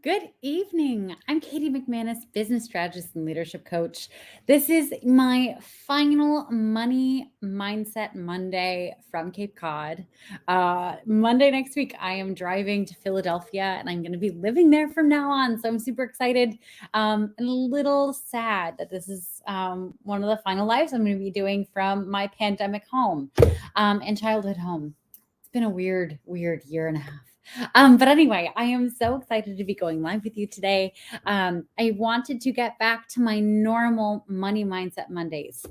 Good evening. I'm Katie McManus, business strategist and leadership coach. This is my final Money Mindset Monday from Cape Cod. Monday next week, I am driving to Philadelphia and I'm going to be living there from now on. So I'm super excited and a little sad that this is one of the final lives I'm going to be doing from my pandemic home and childhood home. It's been a weird year and a half. But anyway, I am so excited to be going live with you today. I wanted to get back to my normal Money Mindset Mondays,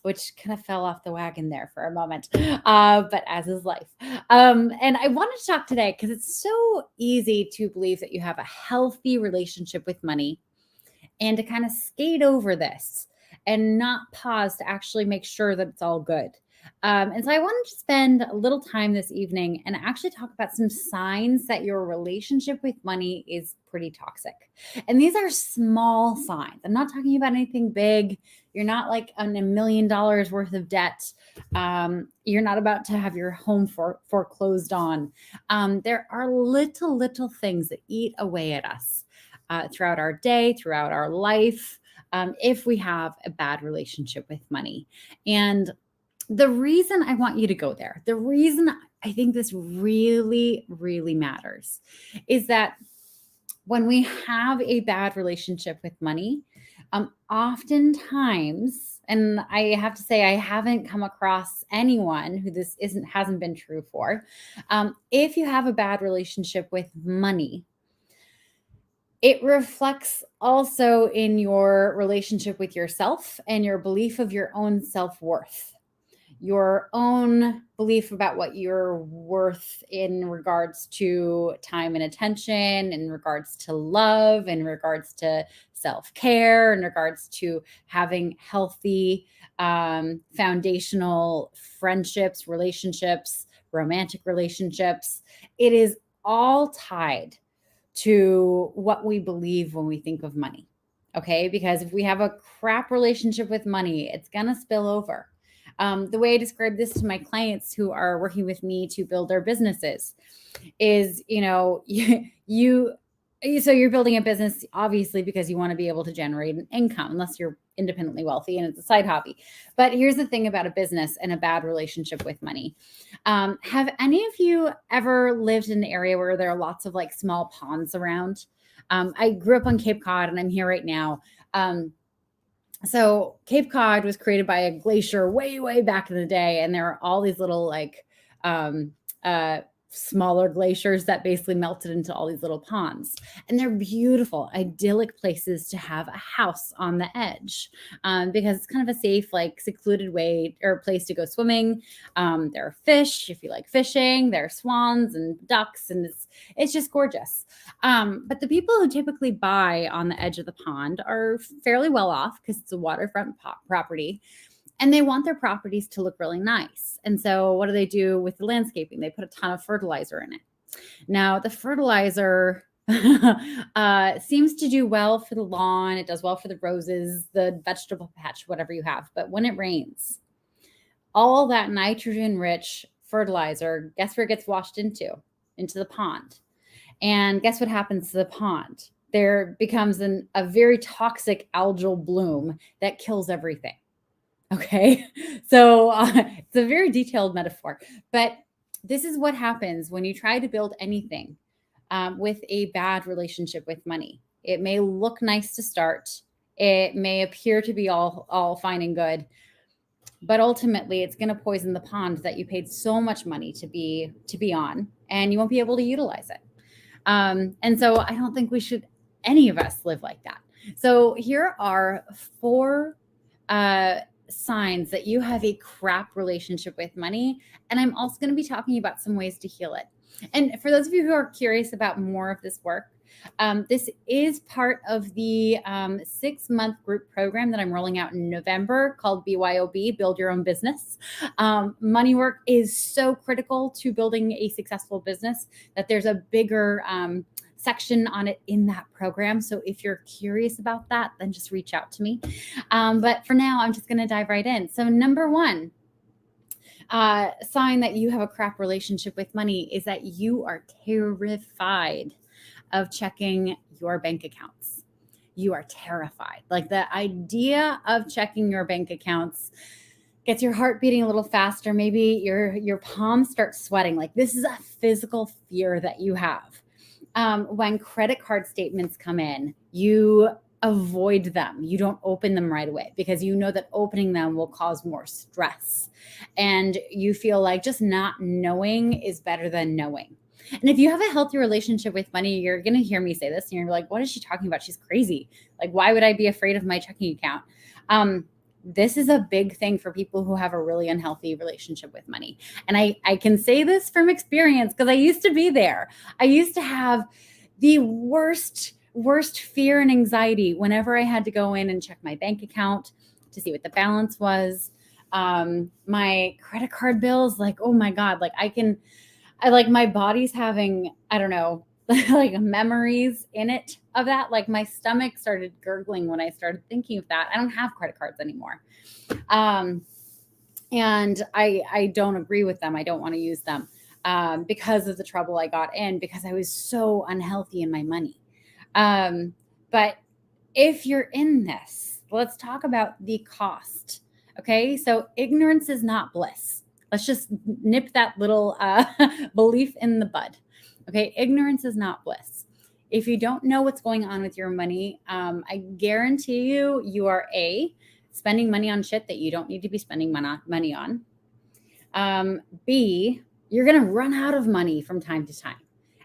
which kind of fell off the wagon there for a moment, but as is life. And I wanted to talk today because it's so easy to believe that you have a healthy relationship with money and to kind of skate over this and not pause to actually make sure that it's all good. And so I wanted to spend a little time this evening and actually talk about some signs that your relationship with money is pretty toxic. And these are small signs. I'm not talking about anything big. You're not like on $1 million worth of debt. You're not about to have your home foreclosed on. There are little things that eat away at us throughout our day, throughout our life, if we have a bad relationship with money. And the reason I want you to go there, the reason I think this really matters is that when we have a bad relationship with money, oftentimes, and I have to say, I haven't come across anyone who this hasn't been true for. If you have a bad relationship with money, it reflects also in your relationship with yourself and your belief of your own self-worth, your own belief about what you're worth in regards to time and attention, in regards to love, in regards to self-care, in regards to having healthy foundational friendships, relationships, romantic relationships. It is all tied to what we believe when we think of money. Okay, because if we have a crap relationship with money, it's going to spill over. The way I describe this to my clients who are working with me to build their businesses is, so you're building a business obviously because you want to be able to generate an income, unless you're independently wealthy and it's a side hobby. But here's the thing about a business and a bad relationship with money. Have any of you ever lived in an area where there are lots of like small ponds around? I grew up on Cape Cod and I'm here right now. So Cape Cod was created by a glacier way back in the day. And there are all these little like smaller glaciers that basically melted into all these little ponds. And they're beautiful, idyllic places to have a house on the edge because it's kind of a safe, like secluded way or place to go swimming. There are fish, if you like fishing, there are swans and ducks, and it's just gorgeous. But the people who typically buy on the edge of the pond are fairly well off because it's a waterfront property. And they want their properties to look really nice. And so what do they do with the landscaping? They put a ton of fertilizer in it. Now, the fertilizer seems to do well for the lawn. It does well for the roses, the vegetable patch, whatever you have. But when it rains, all that nitrogen-rich fertilizer, guess where it gets washed into? Into the pond. And guess what happens to the pond? There becomes a very toxic algal bloom that kills everything. Okay, so it's a very detailed metaphor, but this is what happens when you try to build anything with a bad relationship with money. It may look nice to start. It may appear to be all fine and good, but ultimately it's going to poison the pond that you paid so much money to be on, and you won't be able to utilize it. And so I don't think any of us live like that. So here are 4 signs that you have a crap relationship with money. And I'm also going to be talking about some ways to heal it. And for those of you who are curious about more of this work, this is part of the 6-month group program that I'm rolling out in November called BYOB, Build Your Own Business. Money work is so critical to building a successful business that there's a bigger section on it in that program. So if you're curious about that, then just reach out to me. But for now, I'm just going to dive right in. So number 1, Sign that you have a crap relationship with money is that you are terrified of checking your bank accounts. You are terrified. Like the idea of checking your bank accounts gets your heart beating a little faster. Maybe your palms start sweating. Like this is a physical fear that you have. When credit card statements come in, you avoid them. You don't open them right away because you know that opening them will cause more stress. And you feel like just not knowing is better than knowing. And if you have a healthy relationship with money, you're going to hear me say this and you're like, what is she talking about? She's crazy. Like, why would I be afraid of my checking account? This is a big thing for people who have a really unhealthy relationship with money. And I can say this from experience because I used to be there. I used to have the worst fear and anxiety whenever I had to go in and check my bank account to see what the balance was. My credit card bills, like, oh my God, like I like my body's having, I don't know, like memories in it of that. Like my stomach started gurgling when I started thinking of that. I don't have credit cards anymore. And I don't agree with them. I don't want to use them because of the trouble I got in because I was so unhealthy in my money. But if you're in this, let's talk about the cost. Okay. So ignorance is not bliss. Let's just nip that little belief in the bud. Okay. Ignorance is not bliss. If you don't know what's going on with your money, I guarantee you are spending money on shit that you don't need to be spending money on. B, you're going to run out of money from time to time.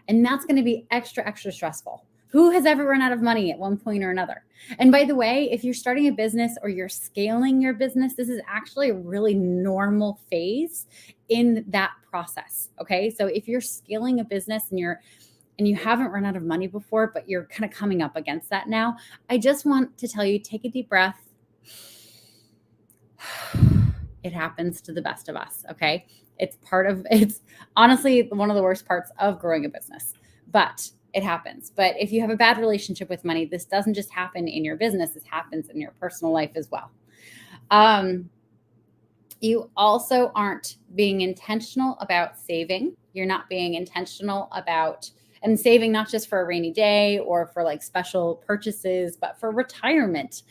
And that's going to be extra stressful. Who has ever run out of money at one point or another? And by the way, if you're starting a business or you're scaling your business, this is actually a really normal phase in that process. Okay. So if you're scaling a business and you haven't run out of money before, but you're kind of coming up against that now, I just want to tell you, take a deep breath. It happens to the best of us. Okay. It's honestly one of the worst parts of growing a business, but it happens. But if you have a bad relationship with money, this doesn't just happen in your business. This happens in your personal life as well. You also aren't being intentional about saving. You're not being intentional about and saving, not just for a rainy day or for like special purchases, but for retirement,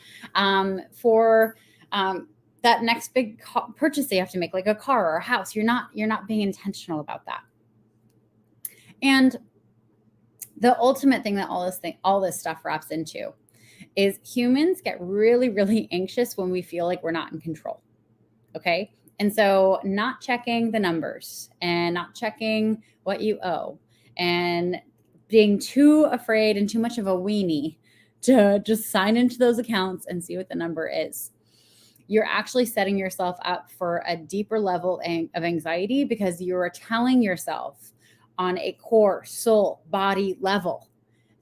for that next big purchase that you have to make, like a car or a house. You're not being intentional about that. And the ultimate thing that all this stuff wraps into is humans get really, really anxious when we feel like we're not in control. Okay. And so not checking the numbers and not checking what you owe and being too afraid and too much of a weenie to just sign into those accounts and see what the number is. You're actually setting yourself up for a deeper level of anxiety because you're telling yourself on a core soul body level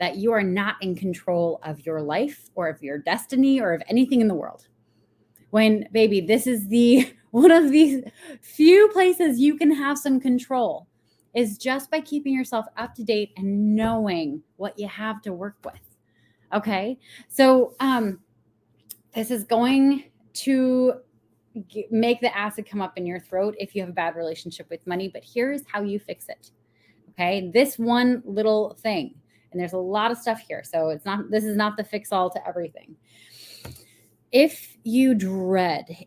that you are not in control of your life or of your destiny or of anything in the world. When, baby, this is one of these few places you can have some control is just by keeping yourself up to date and knowing what you have to work with. Okay. So this is going to make the acid come up in your throat if you have a bad relationship with money, but here's how you fix it. Okay. This one little thing, and there's a lot of stuff here. So this is not the fix all to everything. If you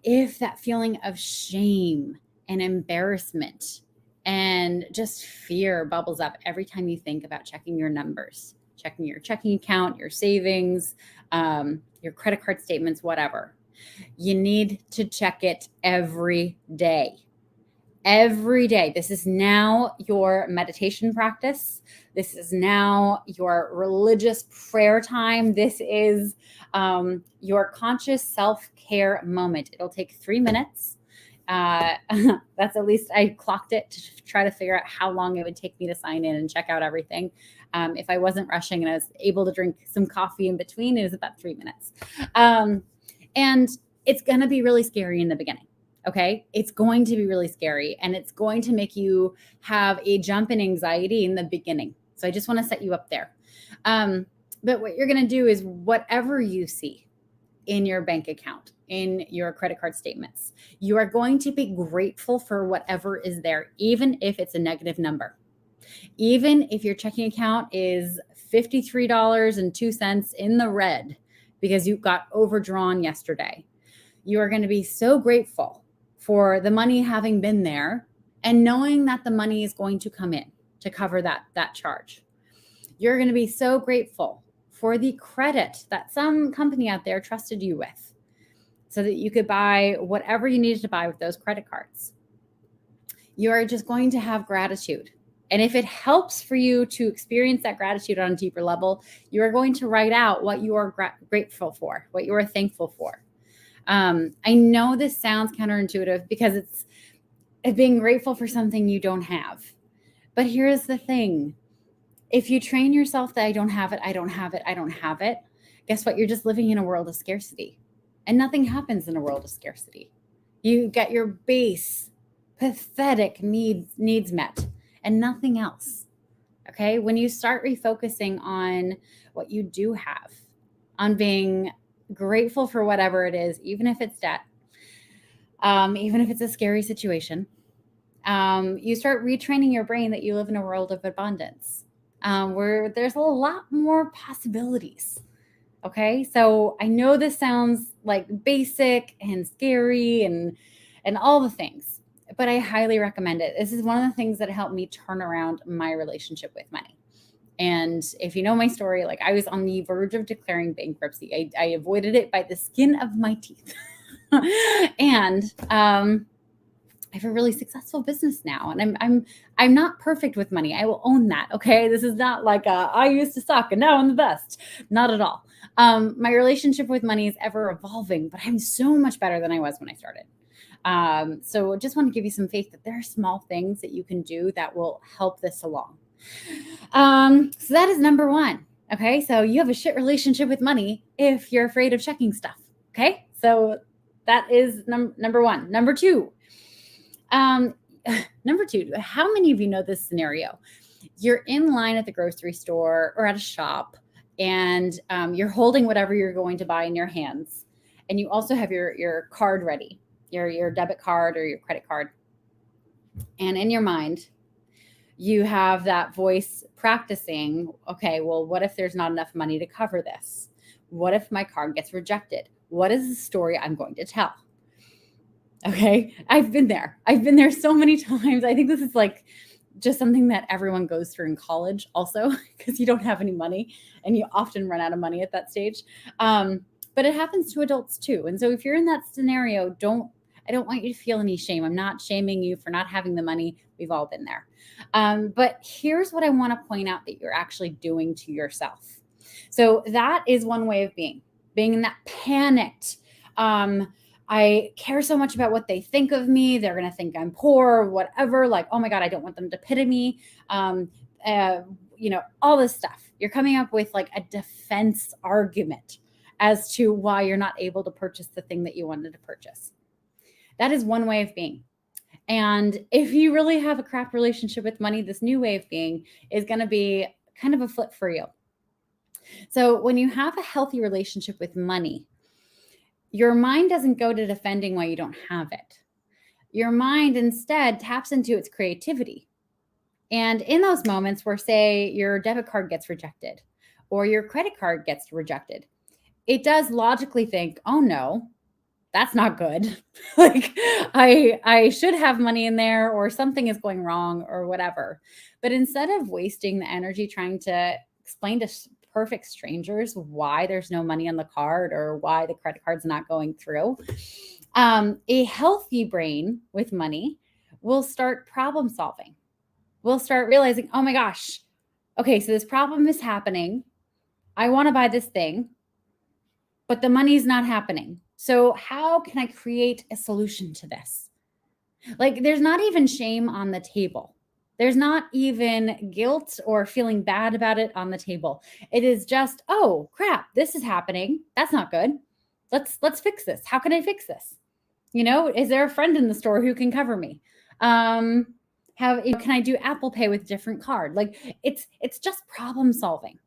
if that feeling of shame and embarrassment and just fear bubbles up every time you think about checking your numbers, checking your checking account, your savings, your credit card statements, whatever, you need to check it every day. Every day. This is now your meditation practice. This is now your religious prayer time. This is your conscious self-care moment. It'll take 3 minutes. That's at least I clocked it to try to figure out how long it would take me to sign in and check out everything. If I wasn't rushing and I was able to drink some coffee in between, it was about 3 minutes. And it's going to be really scary in the beginning. Okay. It's going to be really scary and it's going to make you have a jump in anxiety in the beginning. So I just want to set you up there. But what you're going to do is whatever you see, in your bank account, in your credit card statements. You are going to be grateful for whatever is there, even if it's a negative number. Even if your checking account is $53.02 in the red because you got overdrawn yesterday, you are going to be so grateful for the money having been there and knowing that the money is going to come in to cover that charge. You're going to be so grateful for the credit that some company out there trusted you with so that you could buy whatever you needed to buy with those credit cards. You are just going to have gratitude. And if it helps for you to experience that gratitude on a deeper level, you are going to write out what you are grateful for, what you are thankful for. I know this sounds counterintuitive because it's being grateful for something you don't have. But here's the thing. If you train yourself that I don't have it, I don't have it, I don't have it, guess what? You're just living in a world of scarcity. And nothing happens in a world of scarcity. You get your base, pathetic needs met and nothing else. Okay? When you start refocusing on what you do have, on being grateful for whatever it is, even if it's debt, even if it's a scary situation, you start retraining your brain that you live in a world of abundance, where there's a lot more possibilities. Okay, so I know this sounds like basic and scary and all the things, but I highly recommend it. This is one of the things that helped me turn around my relationship with money. And if you know my story, like I was on the verge of declaring bankruptcy. I avoided it by the skin of my teeth. And I have a really successful business now, and I'm not perfect with money. I will own that. Okay, this is not like I used to suck and now I'm the best. Not at all. My relationship with money is ever evolving, but I'm so much better than I was when I started. So I just want to give you some faith that there are small things that you can do that will help this along. So that is number one. Okay, so you have a shit relationship with money if you're afraid of checking stuff. Okay, so that is number one. Number two. How many of you know this scenario? You're in line at the grocery store or at a shop, and you're holding whatever you're going to buy in your hands, and you also have your card ready, your debit card or your credit card. And in your mind, you have that voice practicing, okay, well, what if there's not enough money to cover this? What if my card gets rejected? What is the story I'm going to tell? Okay, I've been there so many times. I think this is like just something that everyone goes through in college also, because you don't have any money and you often run out of money at that stage. But it happens to adults too. And so if you're in that scenario, I don't want you to feel any shame. I'm not shaming you for not having the money. We've all been there. But here's what I want to point out that you're actually doing to yourself. So that is one way of being in that panicked, I care so much about what they think of me. They're going to think I'm poor or whatever. Like, oh my God, I don't want them to pity me. All this stuff. You're coming up with like a defense argument as to why you're not able to purchase the thing that you wanted to purchase. That is one way of being. And if you really have a crap relationship with money, this new way of being is going to be kind of a flip for you. So when you have a healthy relationship with money, your mind doesn't go to defending why you don't have it. Your mind instead taps into its creativity. And in those moments where, say, your debit card gets rejected or your credit card gets rejected, it does logically think, oh no, that's not good. Like I should have money in there, or something is going wrong or whatever. But instead of wasting the energy trying to explain to perfect strangers why there's no money on the card or why the credit card's not going through, a healthy brain with money will start problem solving. We'll start realizing, oh my gosh, okay, so this problem is happening. I want to buy this thing, but the money's not happening. So how can I create a solution to this? Like, there's not even shame on the table. There's not even guilt or feeling bad about it on the table. It is just, oh crap, this is happening. That's not good. Let's fix this. How can I fix this? Is there a friend in the store who can cover me? Can I do Apple Pay with a different card? Like it's just problem solving.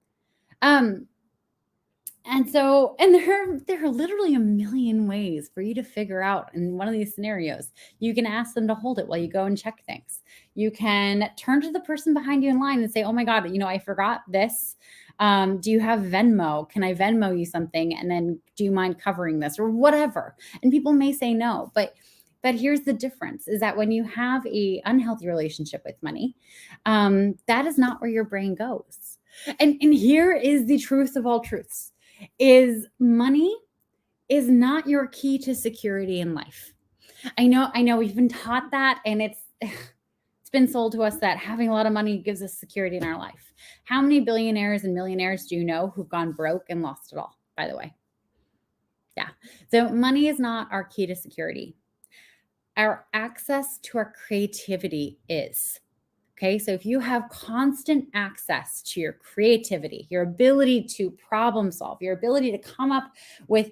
And there are literally a million ways for you to figure out in one of these scenarios. You can ask them to hold it while you go and check things. You can turn to the person behind you in line and say, "Oh my God, I forgot this. Do you have Venmo? Can I Venmo you something? And then do you mind covering this or whatever?" And people may say no, but here's the difference: is that when you have a unhealthy relationship with money, that is not where your brain goes. And here is the truth of all truths: is money is not your key to security in life. I know we've been taught that, and it's been sold to us that having a lot of money gives us security in our life. How many billionaires and millionaires do you know who've gone broke and lost it all, by the way? Yeah. So money is not our key to security. Our access to our creativity is. Okay, so if you have constant access to your creativity, your ability to problem solve, your ability to come up with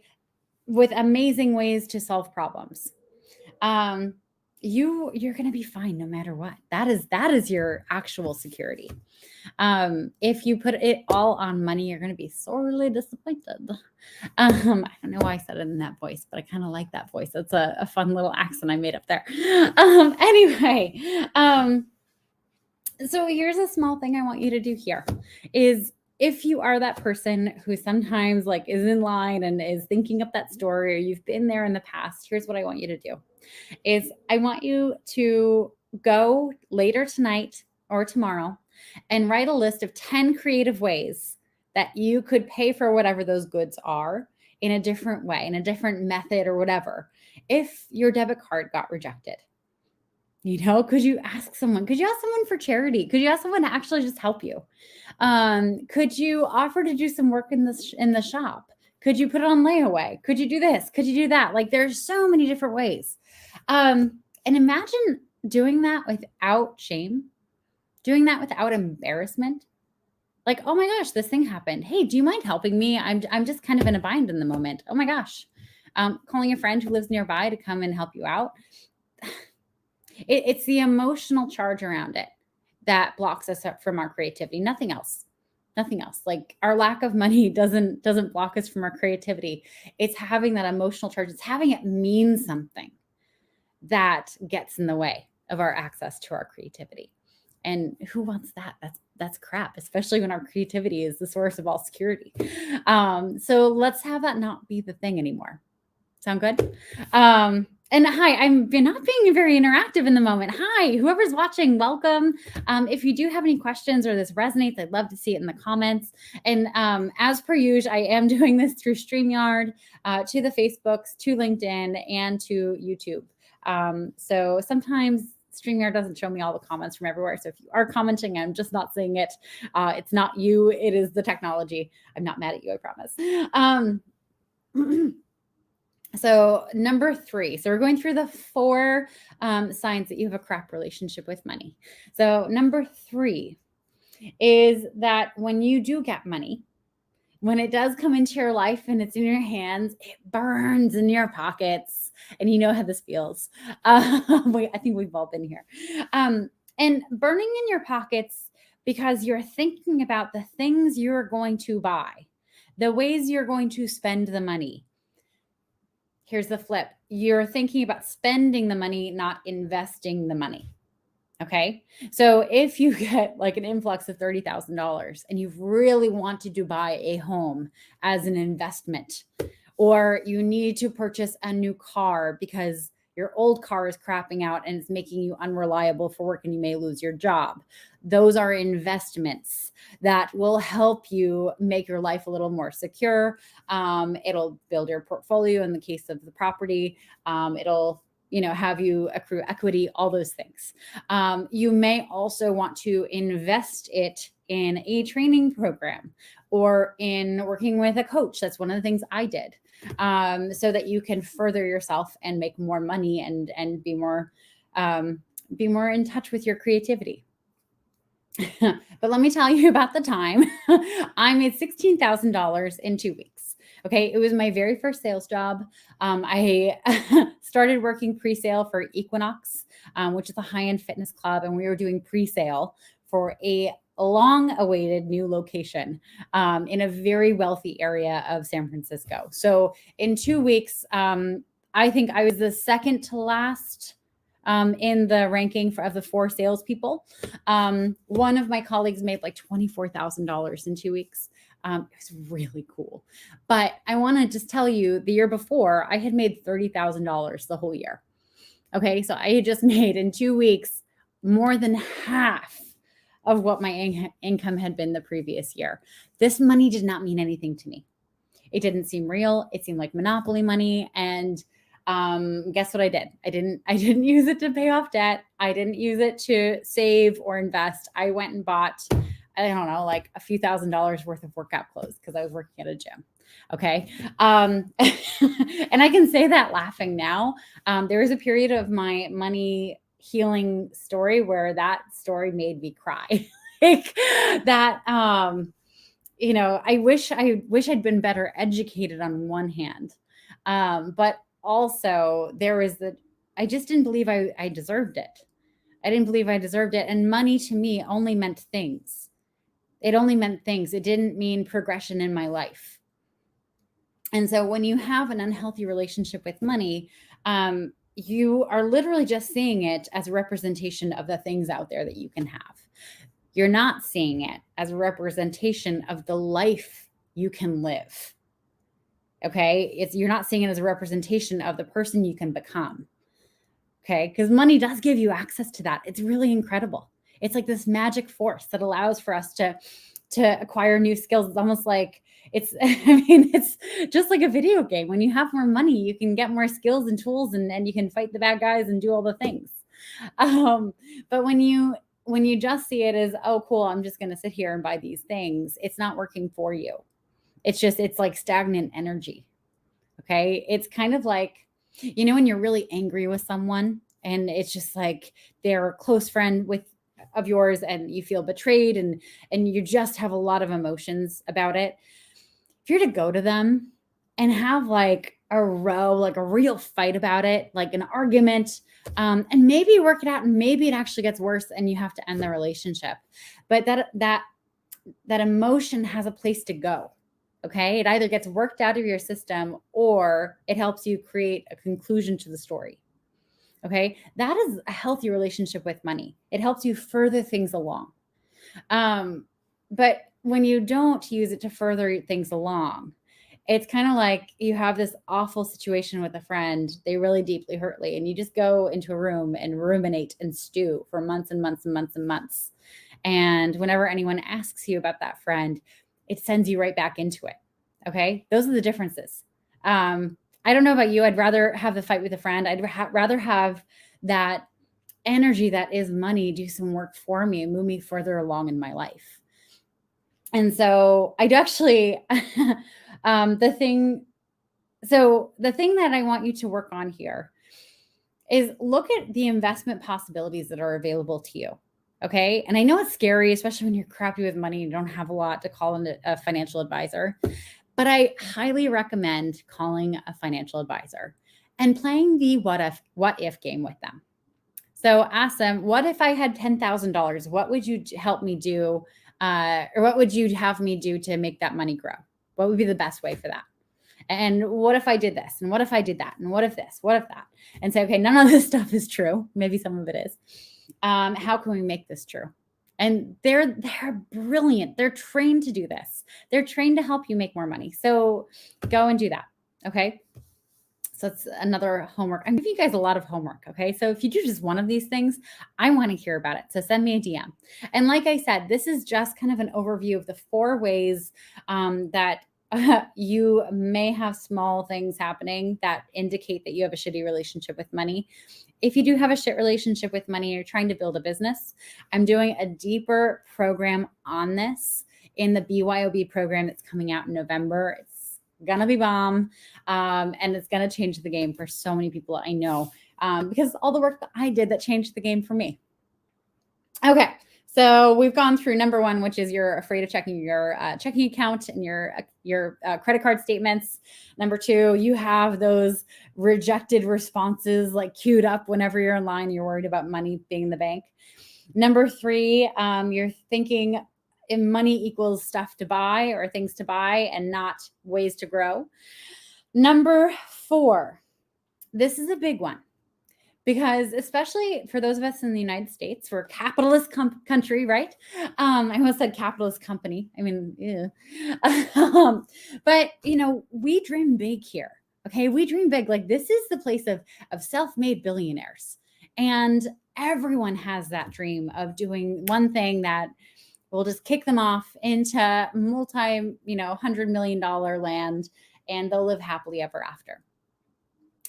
amazing ways to solve problems, um, you're going to be fine no matter what. That is your actual security. If you put it all on money, you're going to be sorely disappointed. I don't know why I said it in that voice, but I kind of like that voice. That's a fun little accent I made up there. Anyway, so here's a small thing I want you to do here is, if you are that person who sometimes like is in line and is thinking up that story, or you've been there in the past, here's what I want you to do is I want you to go later tonight or tomorrow and write a list of 10 creative ways that you could pay for whatever those goods are in a different way, in a different method or whatever, if your debit card got rejected. Could you ask someone? Could you ask someone for charity? Could you ask someone to actually just help you? Could you offer to do some work in the shop? Could you put it on layaway? Could you do this? Could you do that? Like, there's so many different ways. And imagine doing that without shame, doing that without embarrassment. Like, oh my gosh, this thing happened. Hey, do you mind helping me? I'm just kind of in a bind in the moment. Oh my gosh. Calling a friend who lives nearby to come and help you out. It's the emotional charge around it that blocks us from our creativity. Nothing else. Nothing else. Like, our lack of money doesn't block us from our creativity. It's having that emotional charge. It's having it mean something that gets in the way of our access to our creativity. And who wants that? That's crap, especially when our creativity is the source of all security. So let's have that not be the thing anymore. Sound good? And hi, I'm not being very interactive in the moment. Hi, whoever's watching, welcome. If you do have any questions or this resonates, I'd love to see it in the comments. And as per usual, I am doing this through StreamYard, to the Facebooks, to LinkedIn, and to YouTube. So sometimes StreamYard doesn't show me all the comments from everywhere. So if you are commenting, I'm just not seeing it. It's not you, it is the technology. I'm not mad at you, I promise. So number 3, so we're going through the 4 signs that you have a crap relationship with money. So number 3 is that when you do get money, when it does come into your life and it's in your hands, it burns in your pockets. And you know how this feels. I think we've all been here. And burning in your pockets because you're thinking about the things you're going to buy, the ways you're going to spend the money. Here's the flip. You're thinking about spending the money, not investing the money. Okay. So if you get like an influx of $30,000 and you really wanted to buy a home as an investment, or you need to purchase a new car because your old car is crapping out and it's making you unreliable for work and you may lose your job. Those are investments that will help you make your life a little more secure. It'll build your portfolio in the case of the property. It'll have you accrue equity, all those things. You may also want to invest it in a training program or in working with a coach. That's one of the things I did, so that you can further yourself and make more money and be more in touch with your creativity. But let me tell you about the time I made $16,000 in 2 weeks. Okay. It was my very first sales job. I started working pre-sale for Equinox, which is a high-end fitness club. And we were doing pre-sale for a long-awaited new location in a very wealthy area of San Francisco. So in 2 weeks, I think I was the second to last in the ranking of the 4 salespeople. One of my colleagues made like $24,000 in 2 weeks. It was really cool. But I want to just tell you, the year before, I had made $30,000 the whole year. Okay, so I had just made in 2 weeks more than half of what my income had been the previous year. This money did not mean anything to me. It didn't seem real. It seemed like monopoly money. And guess what I did? I didn't use it to pay off debt. I didn't use it to save or invest. I went and bought, I don't know, like a few $1,000s worth of workout clothes because I was working at a gym. Okay. And I can say that laughing now. There was a period of my money healing story where that story made me cry. Like that, I wish I'd been better educated on one hand. But also there was I just didn't believe I deserved it. I didn't believe I deserved it. And money to me only meant things. It only meant things. It didn't mean progression in my life. And so when you have an unhealthy relationship with money, you are literally just seeing it as a representation of the things out there that you can have. You're not seeing it as a representation of the life you can live. Okay. You're not seeing it as a representation of the person you can become. Okay. Because money does give you access to that. It's really incredible. It's like this magic force that allows for us to acquire new skills. It's almost like it's just like a video game. When you have more money, you can get more skills and tools and you can fight the bad guys and do all the things. But when you just see it as, oh, cool, I'm just going to sit here and buy these things, it's not working for you. It's like stagnant energy. Okay. It's kind of like, when you're really angry with someone and it's just like they're a close friend of yours and you feel betrayed and you just have a lot of emotions about it. If you're to go to them and have like a real fight about it, like an argument, and maybe work it out and maybe it actually gets worse and you have to end the relationship. But that emotion has a place to go. Okay. It either gets worked out of your system or it helps you create a conclusion to the story. Okay. That is a healthy relationship with money. It helps you further things along. But when you don't use it to further things along, it's kind of like you have this awful situation with a friend. They really deeply hurt you, and you just go into a room and ruminate and stew for months and months and months and months. And whenever anyone asks you about that friend, it sends you right back into it. Okay. Those are the differences. I don't know about you. I'd rather have the fight with a friend. I'd rather have that energy that is money do some work for me and move me further along in my life. And so I'd actually, the thing that I want you to work on here is look at the investment possibilities that are available to you. Okay. And I know it's scary, especially when you're crappy with money, you don't have a lot to call in a financial advisor, but I highly recommend calling a financial advisor and playing the what if game with them. So ask them, what if I had $10,000? What would you help me do? Or what would you have me do to make that money grow? What would be the best way for that? And what if I did this? And what if I did that? And what if this? What if that? And say, okay, none of this stuff is true. Maybe some of it is. How can we make this true? And they're brilliant. They're trained to do this. They're trained to help you make more money. So go and do that. Okay. So it's another homework. I'm giving you guys a lot of homework. Okay. So if you do just one of these things, I want to hear about it. So send me a DM. And like I said, this is just kind of an overview of the 4 ways that you may have small things happening that indicate that you have a shitty relationship with money. If you do have a shit relationship with money, you're trying to build a business, I'm doing a deeper program on this in the BYOB program that's coming out in November. It's going to be bomb. And it's going to change the game for so many people I know because all the work that I did that changed the game for me. Okay. So we've gone through number 1, which is you're afraid of checking your checking account and your credit card statements. Number 2, you have those rejected responses like queued up whenever you're in line. You're worried about money being in the bank. Number 3, you're thinking money equals stuff to buy or things to buy and not ways to grow. Number 4, this is a big one. Because especially for those of us in the United States, we're a capitalist country, right? I almost said capitalist company. I mean, yeah. But we dream big here. Okay, we dream big. Like, this is the place of self-made billionaires, and everyone has that dream of doing one thing that will just kick them off into multi, $100 million land, and they'll live happily ever after.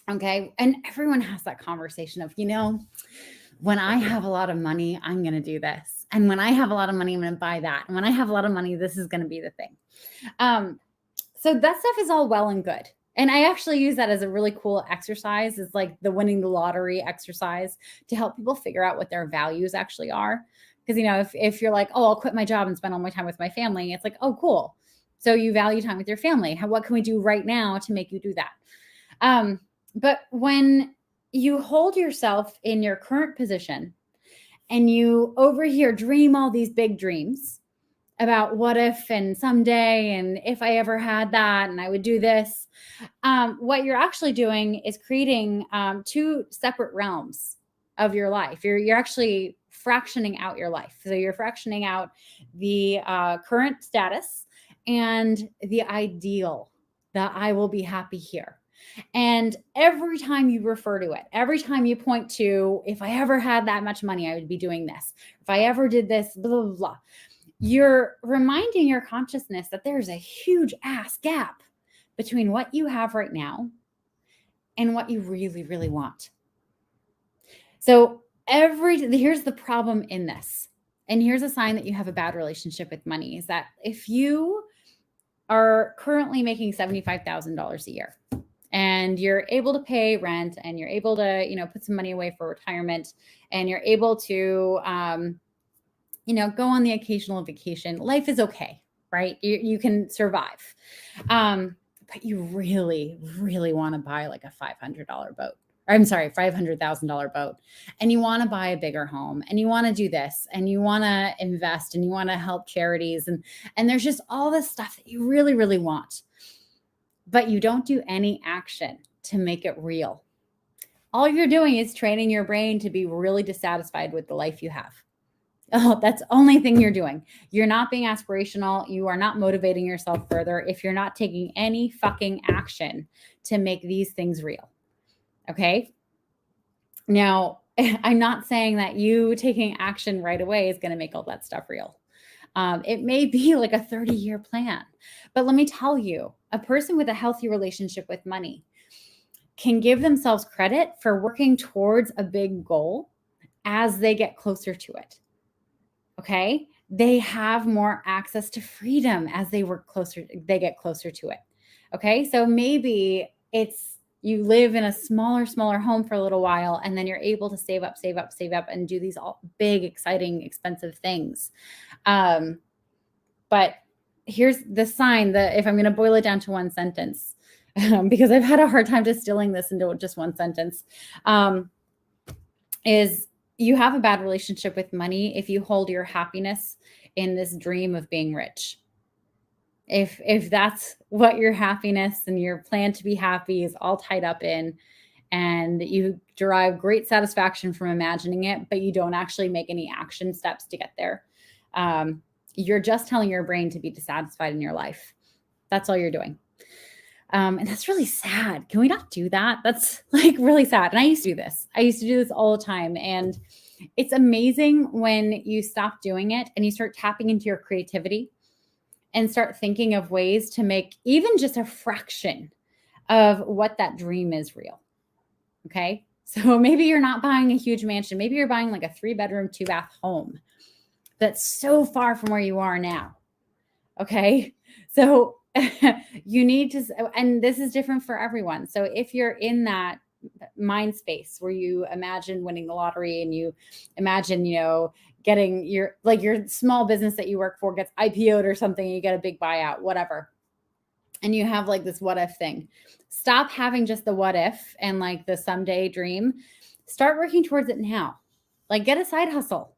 Okay. And everyone has that conversation of, when I have a lot of money, I'm going to do this. And when I have a lot of money, I'm going to buy that. And when I have a lot of money, this is going to be the thing. So that stuff is all well and good. And I actually use that as a really cool exercise. It's like the winning the lottery exercise to help people figure out what their values actually are. Because, if you're like, oh, I'll quit my job and spend all my time with my family, it's like, oh, cool. So you value time with your family. What can we do right now to make you do that? But when you hold yourself in your current position and you over here dream all these big dreams about what if and someday and if I ever had that and I would do this, what you're actually doing is creating 2 separate realms of your life. You're actually fractioning out your life. So you're fractioning out the current status and the ideal that I will be happy here. And every time you refer to it, every time you point to, if I ever had that much money, I would be doing this. If I ever did this, blah, blah, blah, you're reminding your consciousness that there's a huge ass gap between what you have right now and what you really, really want. So here's the problem in this. And here's a sign that you have a bad relationship with money, is that if you are currently making $75,000 a year, and you're able to pay rent, and you're able to, put some money away for retirement, and you're able to, go on the occasional vacation, life is okay, right? You can survive. But you really, really want to buy like a $500 boat. Or I'm sorry, $500,000 boat. And you want to buy a bigger home, and you want to do this, and you want to invest, and you want to help charities. And there's just all this stuff that you really, really want. But you don't do any action to make it real. All you're doing is training your brain to be really dissatisfied with the life you have. Oh, that's the only thing you're doing. You're not being aspirational. You are not motivating yourself further if you're not taking any fucking action to make these things real. Okay? Now, I'm not saying that you taking action right away is going to make all that stuff real. It may be like a 30-year plan. But let me tell you, a person with a healthy relationship with money can give themselves credit for working towards a big goal as they get closer to it. Okay? They have more access to freedom as they get closer to it. Okay? So maybe it's you live in a smaller home for a little while, and then you're able to save up, and do these all big, exciting, expensive things. But here's the sign that, if I'm going to boil it down to one sentence, because I've had a hard time distilling this into just one sentence, is you have a bad relationship with money if you hold your happiness in this dream of being rich. If that's what your happiness and your plan to be happy is all tied up in, and you derive great satisfaction from imagining it, but you don't actually make any action steps to get there, you're just telling your brain to be dissatisfied in your life. That's all you're doing. And that's really sad. Can we not do that? That's like really sad. And I used to do this. I used to do this all the time. And it's amazing when you stop doing it and you start tapping into your creativity and start thinking of ways to make even just a fraction of what that dream is real. Okay. So maybe you're not buying a huge mansion. Maybe you're buying like a 3-bedroom, 2-bath home that's so far from where you are now. Okay. So you need to, and this is different for everyone. So if you're in that mind space where you imagine winning the lottery and you imagine, getting your small business that you work for gets IPO'd or something, you get a big buyout, whatever. And you have like this what if thing. Stop having just the what if and like the someday dream. Start working towards it now. Like, get a side hustle.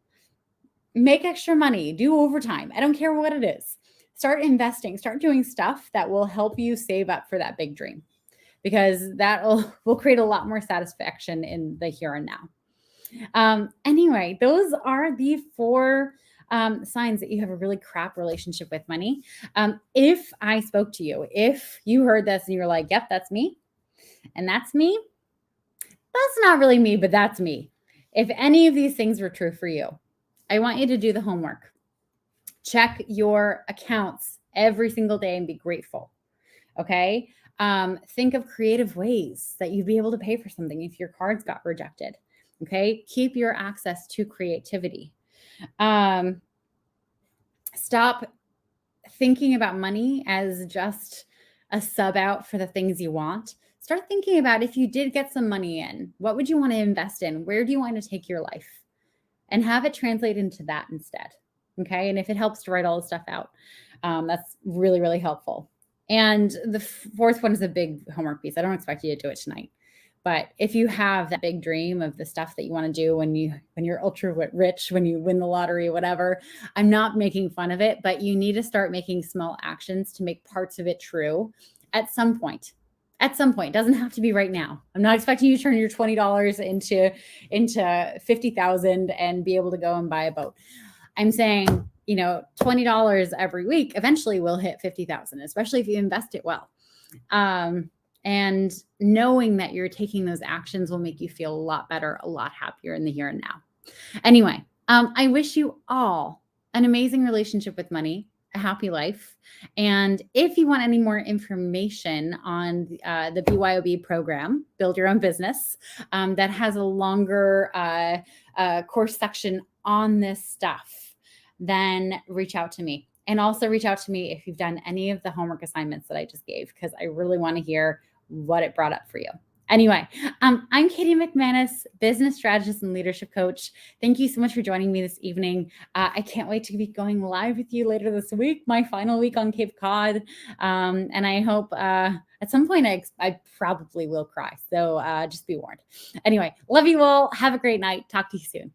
make extra money, do overtime. I don't care what it is. Start investing, start doing stuff that will help you save up for that big dream, because that will create a lot more satisfaction in the here and now. Anyway, those are the 4 signs that you have a really crap relationship with money. If I spoke to you, if you heard this and you're like, yep, that's me, and that's me, that's not really me, but that's me. If any of these things were true for you, I want you to do the homework. Check your accounts every single day and be grateful. Okay. Think of creative ways that you'd be able to pay for something if your cards got rejected. Okay. Keep your access to creativity. Stop thinking about money as just a sub out for the things you want. Start thinking about, if you did get some money in, what would you want to invest in? Where do you want to take your life? And have it translate into that instead. Okay. And if it helps to write all the stuff out, that's really, really helpful. And the 4th one is a big homework piece. I don't expect you to do it tonight, but if you have that big dream of the stuff that you want to do when you're ultra rich, when you win the lottery, whatever, I'm not making fun of it, but you need to start making small actions to make parts of it true at some point. At some point. It doesn't have to be right now. I'm not expecting you to turn your $20 into 50,000 and be able to go and buy a boat. I'm saying, $20 every week eventually will hit 50,000, especially if you invest it well. And knowing that you're taking those actions will make you feel a lot better, a lot happier in the here and now. Anyway, I wish you all an amazing relationship with money, a happy life. And if you want any more information on the BYOB program, Build Your Own Business, that has a longer course section on this stuff, then reach out to me. And also reach out to me if you've done any of the homework assignments that I just gave, because I really want to hear what it brought up for you. Anyway, I'm Katie McManus, business strategist and leadership coach. Thank you so much for joining me this evening. I can't wait to be going live with you later this week, my final week on Cape Cod. And I hope at some point I probably will cry. So just be warned. Anyway, love you all. Have a great night. Talk to you soon.